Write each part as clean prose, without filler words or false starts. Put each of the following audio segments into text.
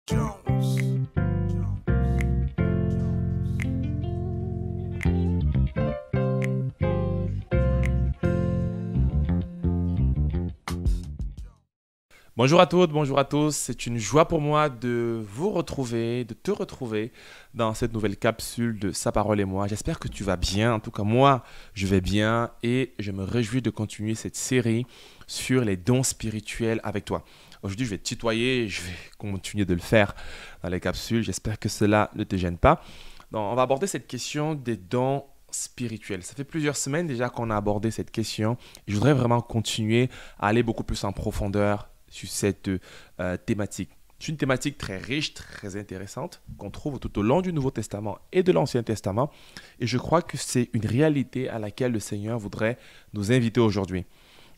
Bonjour à toutes, bonjour à tous. C'est une joie pour moi de vous retrouver, de te retrouver dans cette nouvelle capsule de Sa parole et moi. J'espère que tu vas bien. En tout cas, moi, je vais bien et je me réjouis de continuer cette série sur les dons spirituels avec toi. Aujourd'hui, je vais te tutoyer et je vais continuer de le faire dans les capsules. J'espère que cela ne te gêne pas. Donc, on va aborder cette question des dons spirituels. Ça fait plusieurs semaines déjà qu'on a abordé cette question et je voudrais vraiment continuer à aller beaucoup plus en profondeur sur cette thématique. C'est une thématique très riche, très intéressante, qu'on trouve tout au long du Nouveau Testament et de l'Ancien Testament. Et je crois que c'est une réalité à laquelle le Seigneur voudrait nous inviter aujourd'hui.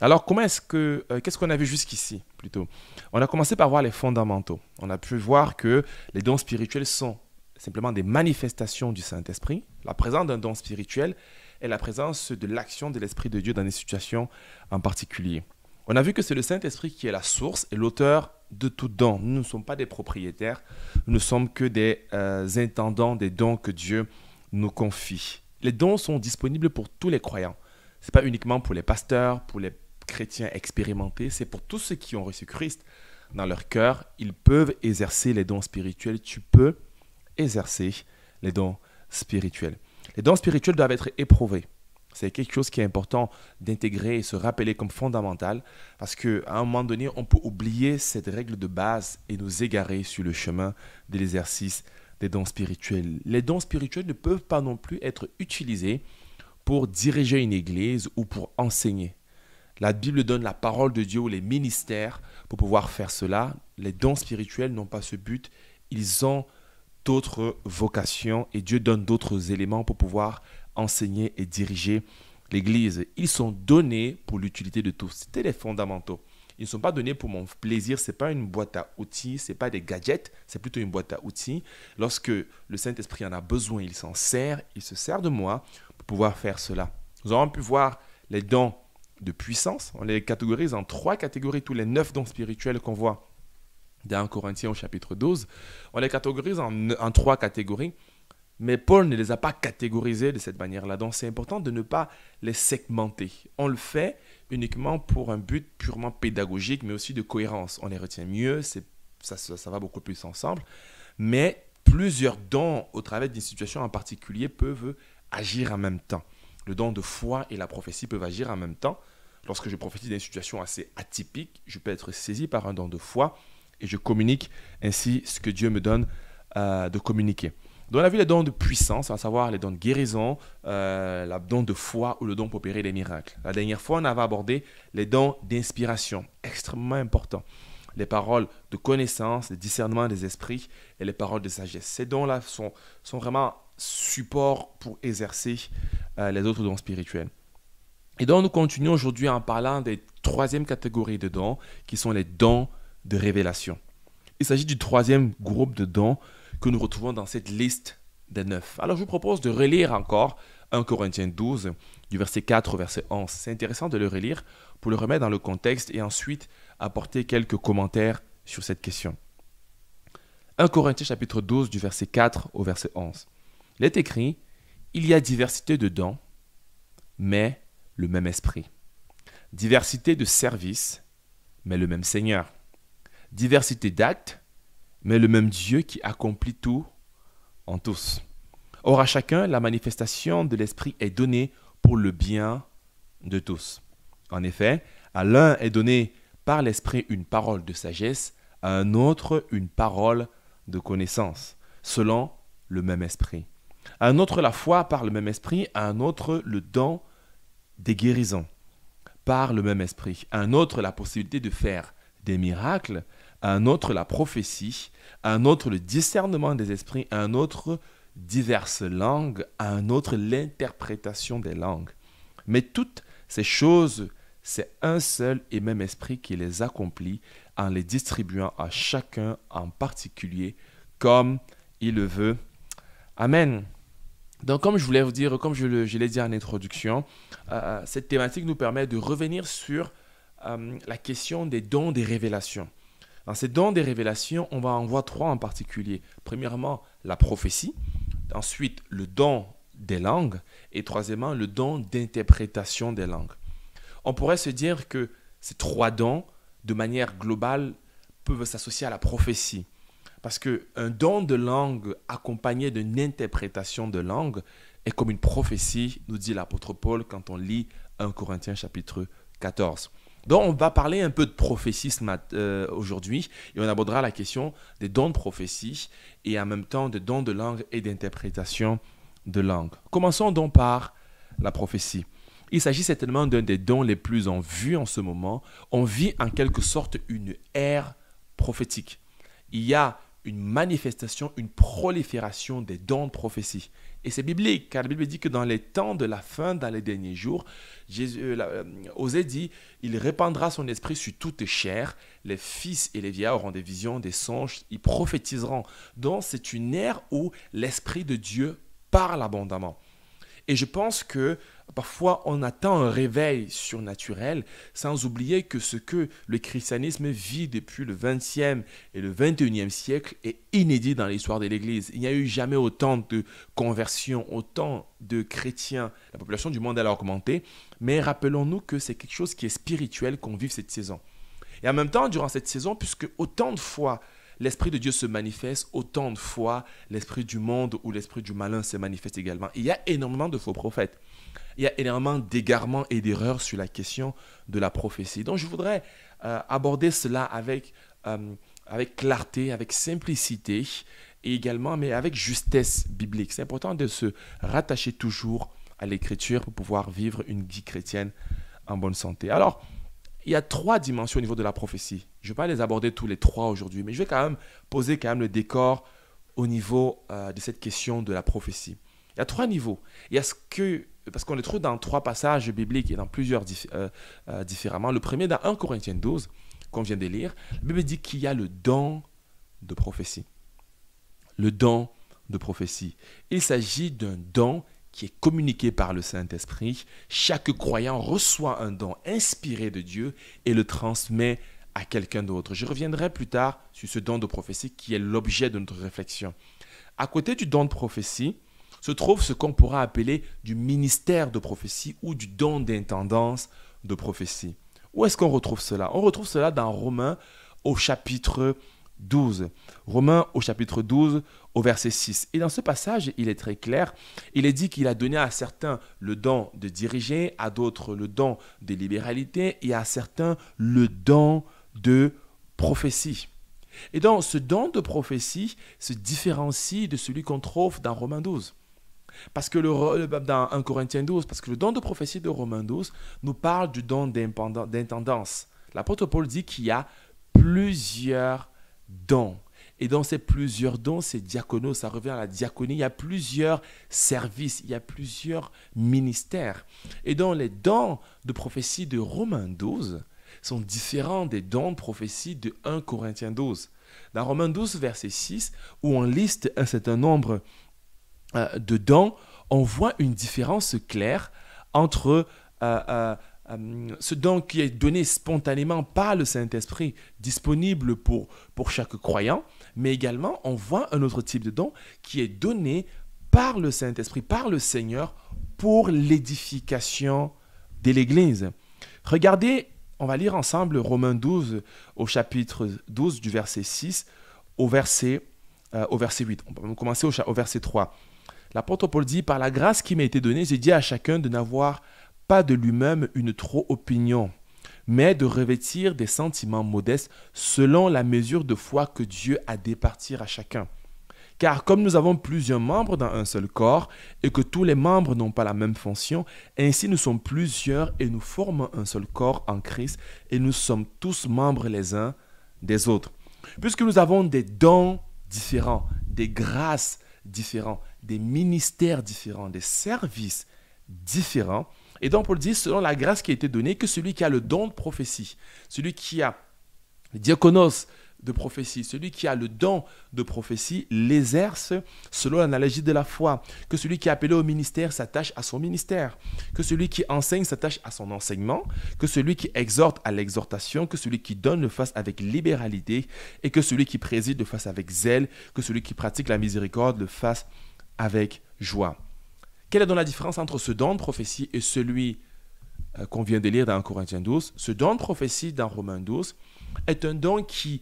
Alors, qu'est-ce qu'on a vu jusqu'ici, plutôt? On a commencé par voir les fondamentaux. On a pu voir que les dons spirituels sont simplement des manifestations du Saint-Esprit. La présence d'un don spirituel est la présence de l'action de l'Esprit de Dieu dans des situations en particulier. On a vu que c'est le Saint-Esprit qui est la source et l'auteur de tout don. Nous ne sommes pas des propriétaires, nous ne sommes que des intendants des dons que Dieu nous confie. Les dons sont disponibles pour tous les croyants. Ce n'est pas uniquement pour les pasteurs, pour les chrétiens expérimentés, c'est pour tous ceux qui ont reçu Christ dans leur cœur. Ils peuvent exercer les dons spirituels. Tu peux exercer les dons spirituels. Les dons spirituels doivent être éprouvés. C'est quelque chose qui est important d'intégrer et se rappeler comme fondamental parce qu'à un moment donné, on peut oublier cette règle de base et nous égarer sur le chemin de l'exercice des dons spirituels. Les dons spirituels ne peuvent pas non plus être utilisés pour diriger une église ou pour enseigner. La Bible donne la parole de Dieu ou les ministères pour pouvoir faire cela. Les dons spirituels n'ont pas ce but, ils ont d'autres vocations et Dieu donne d'autres éléments pour pouvoir enseigner et diriger l'Église. Ils sont donnés pour l'utilité de tous. C'était les fondamentaux. Ils ne sont pas donnés pour mon plaisir. Ce n'est pas une boîte à outils, ce n'est pas des gadgets, c'est plutôt une boîte à outils. Lorsque le Saint-Esprit en a besoin, il s'en sert, il se sert de moi pour pouvoir faire cela. Nous avons pu voir les dons de puissance. On les catégorise en 3 catégories, tous les 9 dons spirituels qu'on voit dans 1 Corinthiens au chapitre 12. On les catégorise en 3 catégories. Mais Paul ne les a pas catégorisés de cette manière-là. Donc, c'est important de ne pas les segmenter. On le fait uniquement pour un but purement pédagogique, mais aussi de cohérence. On les retient mieux, ça va beaucoup plus ensemble. Mais plusieurs dons, au travers d'une situation en particulier, peuvent agir en même temps. Le don de foi et la prophétie peuvent agir en même temps. Lorsque je prophétise dans une situation assez atypique, je peux être saisi par un don de foi et je communique ainsi ce que Dieu me donne de communiquer. Donc, on a vu les dons de puissance, à savoir les dons de guérison, le don de foi ou le don pour opérer des miracles. La dernière fois, on avait abordé les dons d'inspiration, extrêmement importants. Les paroles de connaissance, le discernement des esprits et les paroles de sagesse. Ces dons-là sont vraiment support pour exercer les autres dons spirituels. Et donc, nous continuons aujourd'hui en parlant des 3e catégorie de dons, qui sont les dons de révélation. Il s'agit du 3e groupe de dons que nous retrouvons dans cette liste des 9. Alors, je vous propose de relire encore 1 Corinthiens 12, du verset 4 au verset 11. C'est intéressant de le relire pour le remettre dans le contexte et ensuite apporter quelques commentaires sur cette question. 1 Corinthiens chapitre 12, du verset 4 au verset 11. Il est écrit « Il y a diversité de dons, mais le même esprit. Diversité de services, mais le même Seigneur. Diversité d'actes, mais le même Dieu qui accomplit tout en tous. Or à chacun, la manifestation de l'Esprit est donnée pour le bien de tous. En effet, à l'un est donnée par l'Esprit une parole de sagesse, à un autre une parole de connaissance, selon le même Esprit. À un autre la foi par le même Esprit, à un autre le don des guérisons par le même Esprit, à un autre la possibilité de faire des miracles, à un autre la prophétie, à un autre le discernement des esprits, à un autre diverses langues, à un autre l'interprétation des langues. Mais toutes ces choses, c'est un seul et même esprit qui les accomplit en les distribuant à chacun en particulier comme il le veut. Amen. Donc, comme je voulais vous dire, comme je l'ai dit en introduction, cette thématique nous permet de revenir sur la question des dons des révélations. Dans ces dons des révélations, on va en voir trois en particulier. Premièrement, la prophétie. Ensuite, le don des langues. Et troisièmement, le don d'interprétation des langues. On pourrait se dire que ces trois dons, de manière globale, peuvent s'associer à la prophétie. Parce qu'un don de langue accompagné d'une interprétation de langue est comme une prophétie, nous dit l'apôtre Paul quand on lit 1 Corinthiens chapitre 14. Donc on va parler un peu de prophétie aujourd'hui et on abordera la question des dons de prophétie et en même temps de dons de langue et d'interprétation de langue. Commençons donc par la prophétie. Il s'agit certainement d'un des dons les plus en vue en ce moment. On vit en quelque sorte une ère prophétique. Il y a une manifestation, une prolifération des dons de prophétie. Et c'est biblique, car la Bible dit que dans les temps de la fin, dans les derniers jours, Osée dit, il répandra son esprit sur toute chair, les fils et les vieillards auront des visions, des songes, ils prophétiseront. Donc c'est une ère où l'esprit de Dieu parle abondamment. Et je pense que parfois on attend un réveil surnaturel sans oublier que ce que le christianisme vit depuis le 20e et le 21e siècle est inédit dans l'histoire de l'Église. Il n'y a eu jamais autant de conversions, autant de chrétiens. La population du monde a augmenté, mais rappelons-nous que c'est quelque chose qui est spirituel qu'on vive cette saison. Et en même temps, durant cette saison, puisque autant de fois l'Esprit de Dieu se manifeste, autant de fois l'esprit du monde ou l'esprit du malin se manifeste également. Il y a énormément de faux prophètes. Il y a énormément d'égarements et d'erreurs sur la question de la prophétie. Donc je voudrais aborder cela avec clarté, avec simplicité et également mais avec justesse biblique. C'est important de se rattacher toujours à l'Écriture pour pouvoir vivre une vie chrétienne en bonne santé. Alors, il y a trois dimensions au niveau de la prophétie. Je ne vais pas les aborder tous les trois aujourd'hui, mais je vais quand même poser le décor au niveau de cette question de la prophétie. Il y a trois niveaux. Il y a parce qu'on les trouve dans trois passages bibliques et dans plusieurs différemment. Le premier, dans 1 Corinthiens 12, qu'on vient de lire, la Bible dit qu'il y a le don de prophétie. Le don de prophétie. Il s'agit d'un don qui est communiqué par le Saint-Esprit. Chaque croyant reçoit un don inspiré de Dieu et le transmet à quelqu'un d'autre. Je reviendrai plus tard sur ce don de prophétie qui est l'objet de notre réflexion. À côté du don de prophétie, se trouve ce qu'on pourra appeler du ministère de prophétie ou du don d'intendance de prophétie. Où est-ce qu'on retrouve cela? On retrouve cela dans Romains au chapitre 12. Romains au chapitre 12 au verset 6. Et dans ce passage, il est très clair. Il est dit qu'il a donné à certains le don de diriger, à d'autres le don de libéralité et à certains le don de prophétie. Et donc, ce don de prophétie se différencie de celui qu'on trouve dans Romains 12. Parce que dans 1 Corinthiens 12, parce que le don de prophétie de Romains 12 nous parle du don d'intendance. L'apôtre Paul dit qu'il y a plusieurs dons. Et dans ces plusieurs dons, c'est diaconos, ça revient à la diaconie. Il y a plusieurs services, il y a plusieurs ministères. Et donc les dons de prophétie de Romains 12 sont différents des dons de prophétie de 1 Corinthiens 12. Dans Romains 12, verset 6, où on liste un certain nombre de dons, on voit une différence claire entre ce don qui est donné spontanément par le Saint-Esprit, disponible pour chaque croyant, mais également on voit un autre type de don qui est donné par le Saint-Esprit, par le Seigneur, pour l'édification de l'Église. Regardez, on va lire ensemble Romains 12 au chapitre 12 du verset 6 au verset 8. On peut commencer au verset 3. L'apôtre Paul dit, « Par la grâce qui m'a été donnée, j'ai dit à chacun de n'avoir pas de lui-même une trop opinion, mais de revêtir des sentiments modestes selon la mesure de foi que Dieu a départir à chacun. Car comme nous avons plusieurs membres dans un seul corps, et que tous les membres n'ont pas la même fonction, ainsi nous sommes plusieurs et nous formons un seul corps en Christ, et nous sommes tous membres les uns des autres. » Puisque nous avons des dons différents, des grâces différentes, des ministères différents, des services différents. Et donc Paul dit, selon la grâce qui a été donnée, que celui qui a le don de prophétie, celui qui a le diaconos, de prophétie, celui qui a le don de prophétie, l'exerce selon l'analogie de la foi. Que celui qui est appelé au ministère s'attache à son ministère. Que celui qui enseigne s'attache à son enseignement. Que celui qui exhorte à l'exhortation. Que celui qui donne le fasse avec libéralité. Et que celui qui préside le fasse avec zèle. Que celui qui pratique la miséricorde le fasse avec joie. Quelle est donc la différence entre ce don de prophétie et celui qu'on vient de lire dans 1 Corinthiens 12? Ce don de prophétie dans Romains 12 est un don qui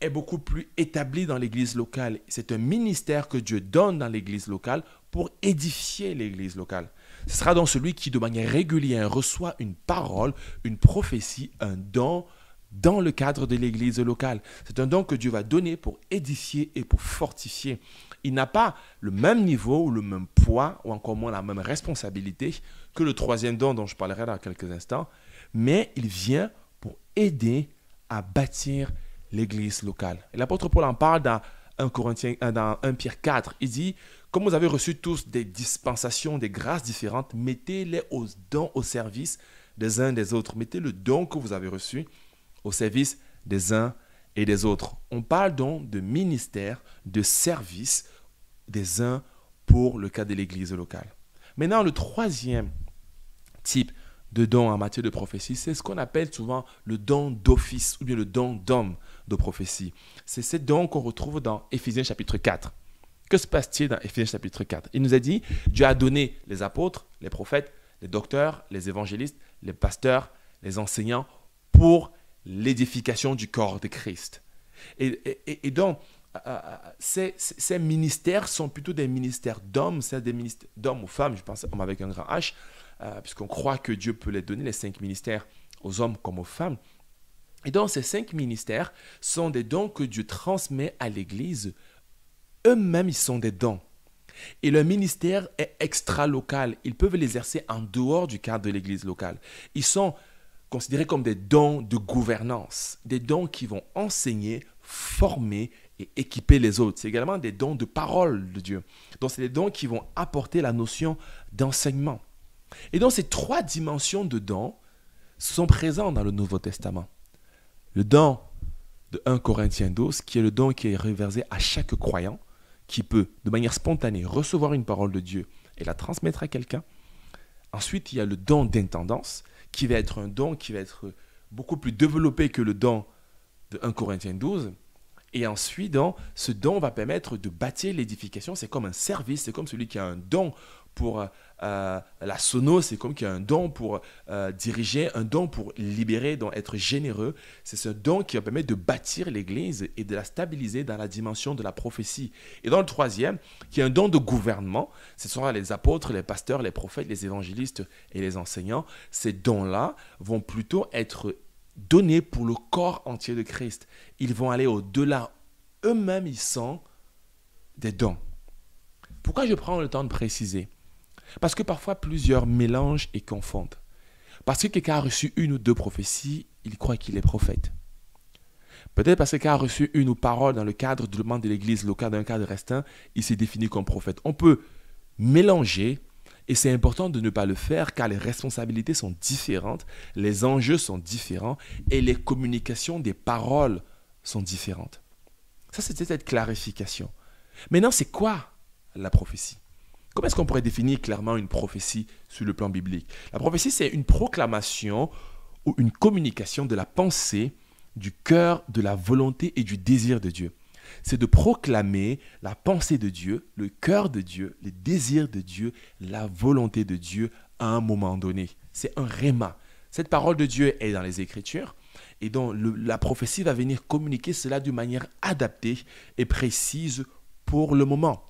est beaucoup plus établi dans l'église locale. C'est un ministère que Dieu donne dans l'église locale pour édifier l'église locale. Ce sera donc celui qui, de manière régulière, reçoit une parole, une prophétie, un don dans le cadre de l'église locale. C'est un don que Dieu va donner pour édifier et pour fortifier. Il n'a pas le même niveau ou le même poids ou encore moins la même responsabilité que le troisième don dont je parlerai dans quelques instants, mais il vient pour aider à bâtir l'église locale. Et l'apôtre Paul en parle dans 1 Pierre 4. Il dit, comme vous avez reçu tous des dispensations, des grâces différentes, mettez-les aux dons au service des uns des autres. Mettez le don que vous avez reçu au service des uns et des autres. On parle donc de ministère, de service des uns pour le cas de l'église locale. Maintenant, le troisième type de don en matière de prophétie, c'est ce qu'on appelle souvent le don d'office ou bien le don d'homme de prophétie. C'est ce don qu'on retrouve dans Éphésiens chapitre 4. Que se passe-t-il dans Éphésiens chapitre 4? Il nous a dit, Dieu a donné les apôtres, les prophètes, les docteurs, les évangélistes, les pasteurs, les enseignants pour l'édification du corps de Christ. Et donc, ces ministères sont plutôt des ministères d'hommes, c'est des ministères d'hommes ou femmes, je pense homme avec un grand H, puisqu'on croit que Dieu peut les donner, les 5 ministères, aux hommes comme aux femmes. Et donc, ces 5 ministères sont des dons que Dieu transmet à l'Église. Eux-mêmes, ils sont des dons. Et leur ministère est extra-local. Ils peuvent l'exercer en dehors du cadre de l'Église locale. Ils sont considérés comme des dons de gouvernance, des dons qui vont enseigner, former et équiper les autres. C'est également des dons de parole de Dieu. Donc, c'est des dons qui vont apporter la notion d'enseignement. Et donc, ces 3 dimensions de dons sont présentes dans le Nouveau Testament. Le don de 1 Corinthiens 12, qui est le don qui est réversé à chaque croyant, qui peut, de manière spontanée, recevoir une parole de Dieu et la transmettre à quelqu'un. Ensuite, il y a le don d'intendance, qui va être un don qui va être beaucoup plus développé que le don de 1 Corinthiens 12. Et ensuite, donc, ce don va permettre de bâtir l'édification. C'est comme un service, c'est comme celui qui a un don pour la sono, c'est comme qui a un don pour diriger, un don pour libérer, donc être généreux. C'est ce don qui va permettre de bâtir l'Église et de la stabiliser dans la dimension de la prophétie. Et dans le troisième, qui est un don de gouvernement, ce sont les apôtres, les pasteurs, les prophètes, les évangélistes et les enseignants. Ces dons-là vont plutôt être donnés pour le corps entier de Christ. Ils vont aller au-delà. Eux-mêmes, ils sont des dons. Pourquoi je prends le temps de préciser? Parce que parfois, plusieurs mélangent et confondent. Parce que quelqu'un a reçu 1 ou 2 prophéties, il croit qu'il est prophète. Peut-être parce que quelqu'un a reçu 1 ou 2 paroles dans le cadre du membre de l'église locale, dans un cadre restreint, il s'est défini comme prophète. On peut mélanger, et c'est important de ne pas le faire car les responsabilités sont différentes, les enjeux sont différents et les communications des paroles sont différentes. Ça, c'était cette clarification. Maintenant, c'est quoi la prophétie? Comment est-ce qu'on pourrait définir clairement une prophétie sur le plan biblique? La prophétie, c'est une proclamation ou une communication de la pensée, du cœur, de la volonté et du désir de Dieu. C'est de proclamer la pensée de Dieu, le cœur de Dieu, les désirs de Dieu, la volonté de Dieu à un moment donné. C'est un réma. Cette parole de Dieu est dans les Écritures et donc la prophétie va venir communiquer cela d'une manière adaptée et précise pour le moment.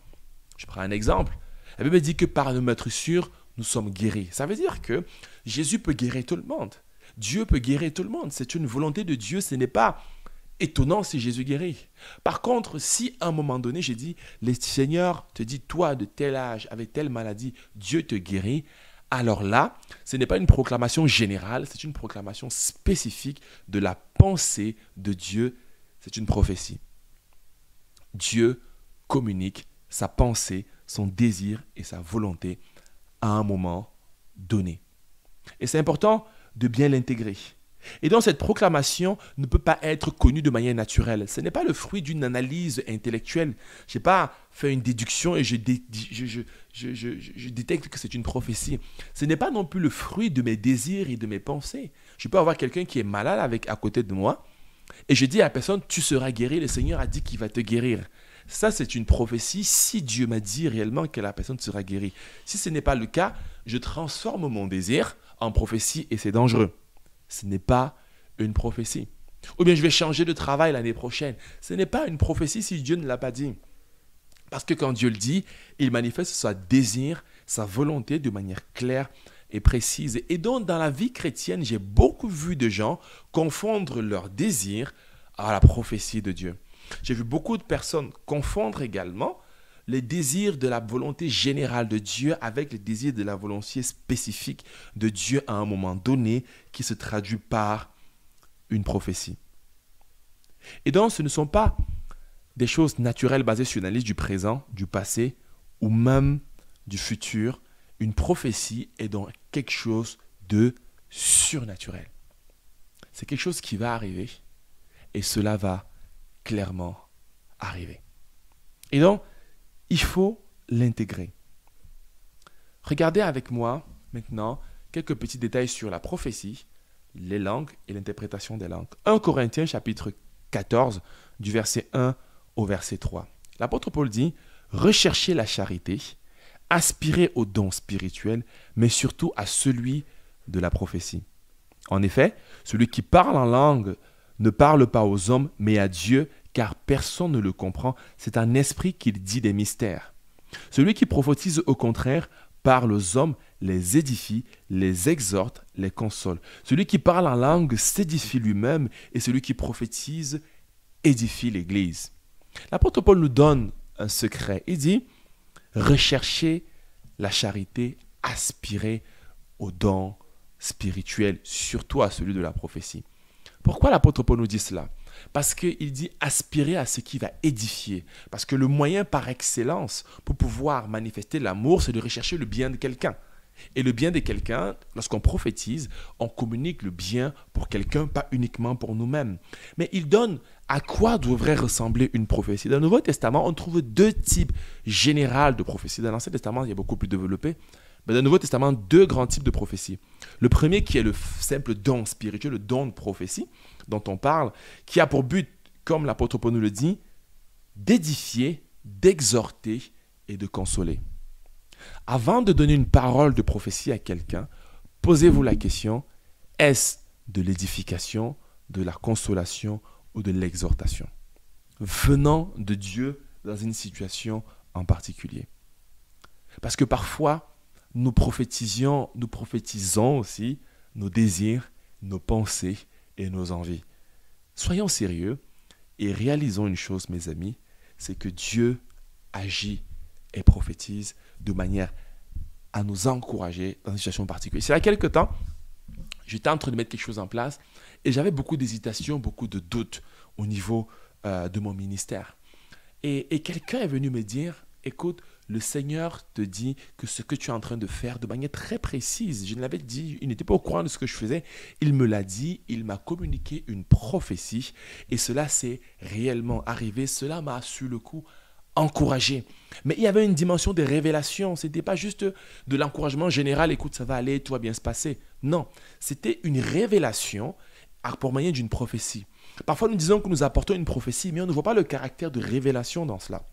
Je prends un exemple. La Bible dit que par nos meurtrissures, nous sommes guéris. Ça veut dire que Jésus peut guérir tout le monde. Dieu peut guérir tout le monde. C'est une volonté de Dieu. Ce n'est pas étonnant si Jésus guérit. Par contre, si à un moment donné, j'ai dit, le Seigneur te dit, toi de tel âge, avec telle maladie, Dieu te guérit, alors là, ce n'est pas une proclamation générale, c'est une proclamation spécifique de la pensée de Dieu. C'est une prophétie. Dieu communique sa pensée, son désir et sa volonté à un moment donné. Et c'est important de bien l'intégrer. Et donc cette proclamation ne peut pas être connue de manière naturelle. Ce n'est pas le fruit d'une analyse intellectuelle. Je n'ai pas fait une déduction et je détecte que c'est une prophétie. Ce n'est pas non plus le fruit de mes désirs et de mes pensées. Je peux avoir quelqu'un qui est malade à côté de moi et je dis à la personne, tu seras guéri, le Seigneur a dit qu'il va te guérir. Ça, c'est une prophétie si Dieu m'a dit réellement que la personne sera guérie. Si ce n'est pas le cas, je transforme mon désir en prophétie et c'est dangereux. Ce n'est pas une prophétie. Ou bien je vais changer de travail l'année prochaine. Ce n'est pas une prophétie si Dieu ne l'a pas dit. Parce que quand Dieu le dit, il manifeste sa désir, sa volonté de manière claire et précise. Et donc dans la vie chrétienne, j'ai beaucoup vu de gens confondre leur désir à la prophétie de Dieu. J'ai vu beaucoup de personnes confondre également les désirs de la volonté générale de Dieu avec les désirs de la volonté spécifique de Dieu à un moment donné qui se traduit par une prophétie. Et donc, ce ne sont pas des choses naturelles basées sur l'analyse du présent, du passé ou même du futur. Une prophétie est donc quelque chose de surnaturel. C'est quelque chose qui va arriver et cela va clairement arriver. Et donc, il faut l'intégrer. Regardez avec moi maintenant quelques petits détails sur la prophétie, les langues et l'interprétation des langues. 1 Corinthiens chapitre 14 du verset 1 au verset 3. L'apôtre Paul dit « Recherchez la charité, aspirez aux dons spirituels, mais surtout à celui de la prophétie. En effet, celui qui parle en langue ne parle pas aux hommes, mais à Dieu, car personne ne le comprend. C'est un esprit qui dit des mystères. Celui qui prophétise, au contraire, parle aux hommes, les édifie, les exhorte, les console. Celui qui parle en langue s'édifie lui-même, et celui qui prophétise édifie l'Église. » L'apôtre Paul nous donne un secret. Il dit « Recherchez la charité, aspirez aux dons spirituels, surtout à celui de la prophétie. » Pourquoi l'apôtre Paul nous dit cela? Parce qu'il dit aspirer à ce qui va édifier. Parce que le moyen par excellence pour pouvoir manifester l'amour, c'est de rechercher le bien de quelqu'un. Et le bien de quelqu'un, lorsqu'on prophétise, on communique le bien pour quelqu'un, pas uniquement pour nous-mêmes. Mais il donne à quoi devrait ressembler une prophétie. Dans le Nouveau Testament, on trouve deux types généraux de prophéties. Dans l'Ancien Testament, il y a beaucoup plus développé. Mais dans le Nouveau Testament, deux grands types de prophéties. Le premier qui est le simple don spirituel, le don de prophétie dont on parle, qui a pour but, comme l'apôtre Paul nous le dit, d'édifier, d'exhorter et de consoler. Avant de donner une parole de prophétie à quelqu'un, posez-vous la question, est-ce de l'édification, de la consolation ou de l'exhortation venant de Dieu dans une situation en particulier? Parce que parfois, nous prophétisons aussi nos désirs, nos pensées et nos envies. Soyons sérieux et réalisons une chose, mes amis, c'est que Dieu agit et prophétise de manière à nous encourager dans une situation particulière. C'est il y a quelque temps, j'étais en train de mettre quelque chose en place et j'avais beaucoup d'hésitation, beaucoup de doutes au niveau de mon ministère. Et quelqu'un est venu me dire, écoute, le Seigneur te dit que ce que tu es en train de faire de manière très précise, je ne l'avais dit, il n'était pas au courant de ce que je faisais, il me l'a dit, il m'a communiqué une prophétie et cela s'est réellement arrivé, cela m'a sur le coup encouragé. Mais il y avait une dimension de révélation, ce n'était pas juste de l'encouragement général, écoute, ça va aller, tout va bien se passer. Non, c'était une révélation pour moyen d'une prophétie. Parfois nous disons que nous apportons une prophétie, mais on ne voit pas le caractère de révélation dans cela.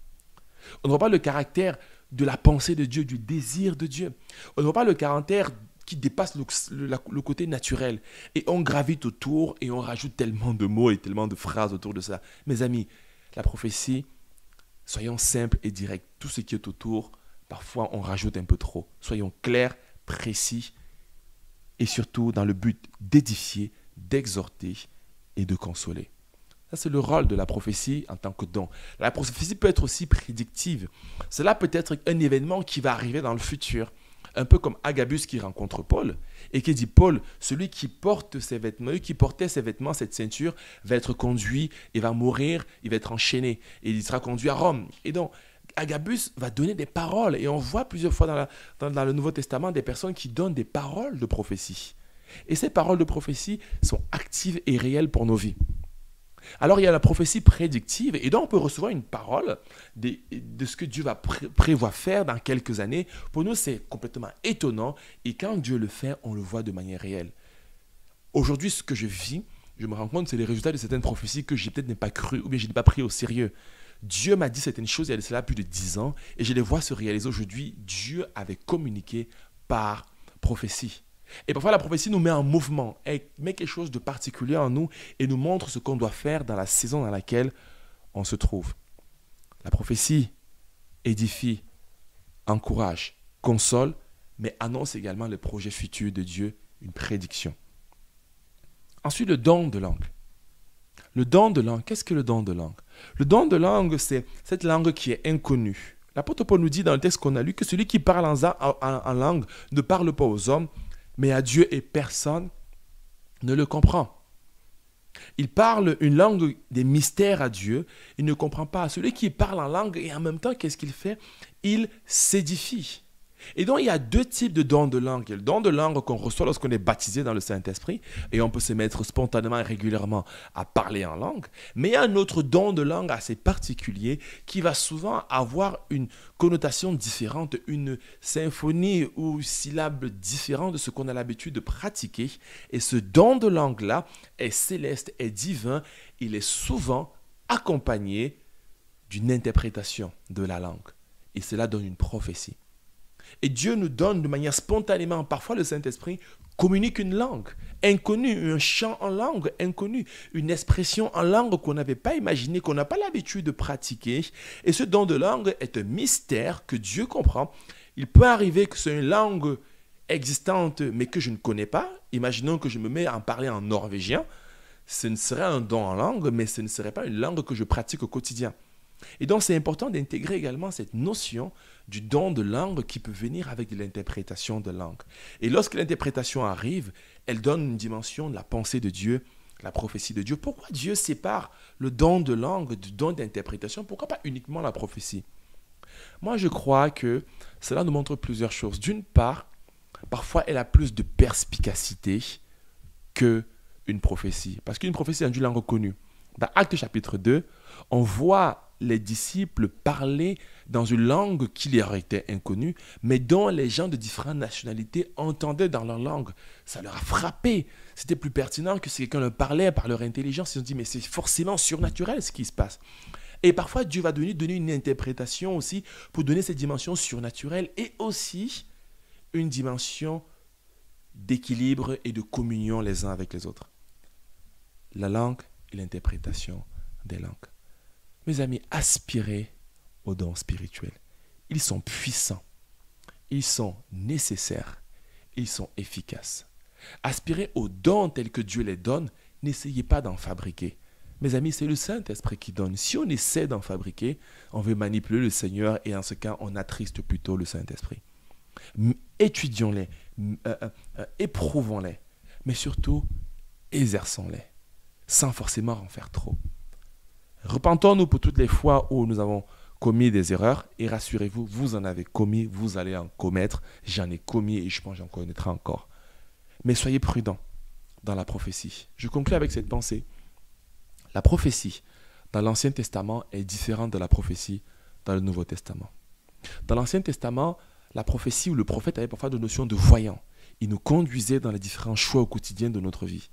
On ne voit pas le caractère de la pensée de Dieu, du désir de Dieu. On ne voit pas le caractère qui dépasse le côté naturel. Et on gravite autour et on rajoute tellement de mots et tellement de phrases autour de ça. Mes amis, la prophétie, soyons simples et directs. Tout ce qui est autour, parfois on rajoute un peu trop. Soyons clairs, précis et surtout dans le but d'édifier, d'exhorter et de consoler. Ça, c'est le rôle de la prophétie en tant que don. La prophétie peut être aussi prédictive. Cela peut être un événement qui va arriver dans le futur. Un peu comme Agabus qui rencontre Paul et qui dit, Paul, celui qui porte ses vêtements, celui qui portait ses vêtements, cette ceinture, va être conduit, il va mourir, il va être enchaîné et il sera conduit à Rome. Et donc, Agabus va donner des paroles. Et on voit plusieurs fois dans le Nouveau Testament des personnes qui donnent des paroles de prophétie. Et ces paroles de prophétie sont actives et réelles pour nos vies. Alors il y a la prophétie prédictive et donc on peut recevoir une parole de ce que Dieu va prévoir faire dans quelques années. Pour nous, c'est complètement étonnant et quand Dieu le fait, on le voit de manière réelle. Aujourd'hui, ce que je vis, je me rends compte que c'est les résultats de certaines prophéties que j'ai peut-être n'ai pas cru ou bien je n'ai pas pris au sérieux. Dieu m'a dit certaines choses il y a de cela plus de 10 ans et je les vois se réaliser aujourd'hui. Dieu avait communiqué par prophétie. Et parfois, la prophétie nous met en mouvement, elle met quelque chose de particulier en nous et nous montre ce qu'on doit faire dans la saison dans laquelle on se trouve. La prophétie édifie, encourage, console, mais annonce également le projet futur de Dieu, une prédiction. Ensuite, le don de langue. Le don de langue, qu'est-ce que le don de langue? Le don de langue, c'est cette langue qui est inconnue. L'apôtre Paul nous dit dans le texte qu'on a lu que celui qui parle en langue ne parle pas aux hommes, mais à Dieu et personne ne le comprend. Il parle une langue des mystères à Dieu, il ne comprend pas. Celui qui parle en langue et en même temps, qu'est-ce qu'il fait? Il s'édifie. Et donc, il y a deux types de dons de langue. Il y a le don de langue qu'on reçoit lorsqu'on est baptisé dans le Saint-Esprit et on peut se mettre spontanément et régulièrement à parler en langue. Mais il y a un autre don de langue assez particulier qui va souvent avoir une connotation différente, une symphonie ou syllabe différente de ce qu'on a l'habitude de pratiquer. Et ce don de langue-là est céleste, est divin. Il est souvent accompagné d'une interprétation de la langue. Et cela donne une prophétie. Et Dieu nous donne de manière spontanément, parfois le Saint-Esprit communique une langue inconnue, un chant en langue inconnue, une expression en langue qu'on n'avait pas imaginée, qu'on n'a pas l'habitude de pratiquer. Et ce don de langue est un mystère que Dieu comprend. Il peut arriver que c'est une langue existante mais que je ne connais pas. Imaginons que je me mets à en parler en norvégien. Ce ne serait un don en langue, mais ce ne serait pas une langue que je pratique au quotidien. Et donc, c'est important d'intégrer également cette notion du don de langue qui peut venir avec de l'interprétation de langue. Et lorsque l'interprétation arrive, elle donne une dimension de la pensée de Dieu, la prophétie de Dieu. Pourquoi Dieu sépare le don de langue du don d'interprétation? Pourquoi pas uniquement la prophétie? Moi, je crois que cela nous montre plusieurs choses. D'une part, parfois, elle a plus de perspicacité qu'une prophétie. Parce qu'une prophétie est une langue reconnue. Dans Actes chapitre 2, on voit les disciples parler dans une langue qui leur était inconnue, mais dont les gens de différentes nationalités entendaient dans leur langue. Ça leur a frappé. C'était plus pertinent que si quelqu'un leur parlait par leur intelligence. Ils ont dit, mais c'est forcément surnaturel ce qui se passe. Et parfois, Dieu va donner une interprétation aussi pour donner cette dimension surnaturelle et aussi une dimension d'équilibre et de communion les uns avec les autres. La langue et l'interprétation des langues. Mes amis, aspirez aux dons spirituels. Ils sont puissants, ils sont nécessaires, ils sont efficaces. Aspirez aux dons tels que Dieu les donne, n'essayez pas d'en fabriquer. Mes amis, c'est le Saint-Esprit qui donne. Si on essaie d'en fabriquer, on veut manipuler le Seigneur et en ce cas, on attriste plutôt le Saint-Esprit. Étudions-les, éprouvons-les, mais surtout, exerçons-les, sans forcément en faire trop. Repentons-nous pour toutes les fois où nous avons commis des erreurs et rassurez-vous, vous en avez commis, vous allez en commettre, j'en ai commis et je pense que j'en connaîtrai encore. Mais soyez prudents dans la prophétie. Je conclue avec cette pensée. La prophétie dans l'Ancien Testament est différente de la prophétie dans le Nouveau Testament. Dans l'Ancien Testament, la prophétie ou le prophète avait parfois de notions de voyant. Il nous conduisait dans les différents choix au quotidien de notre vie.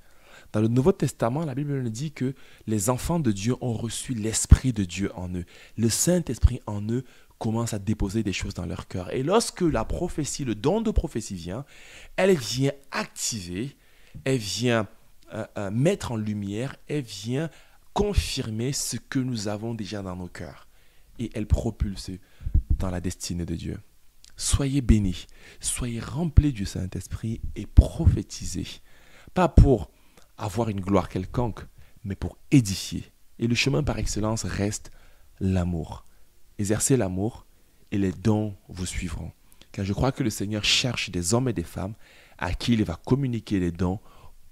Dans le Nouveau Testament, la Bible nous dit que les enfants de Dieu ont reçu l'Esprit de Dieu en eux. Le Saint-Esprit en eux commence à déposer des choses dans leur cœur. Et lorsque la prophétie, le don de prophétie vient, elle vient activer, elle vient mettre en lumière, elle vient confirmer ce que nous avons déjà dans nos cœurs. Et elle propulse dans la destinée de Dieu. Soyez bénis, soyez remplis du Saint-Esprit et prophétisez. Pas pour avoir une gloire quelconque, mais pour édifier. Et le chemin par excellence reste l'amour. Exercez l'amour et les dons vous suivront. Car je crois que le Seigneur cherche des hommes et des femmes à qui il va communiquer les dons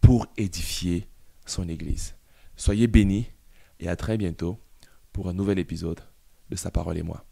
pour édifier son Église. Soyez bénis et à très bientôt pour un nouvel épisode de Sa parole et moi.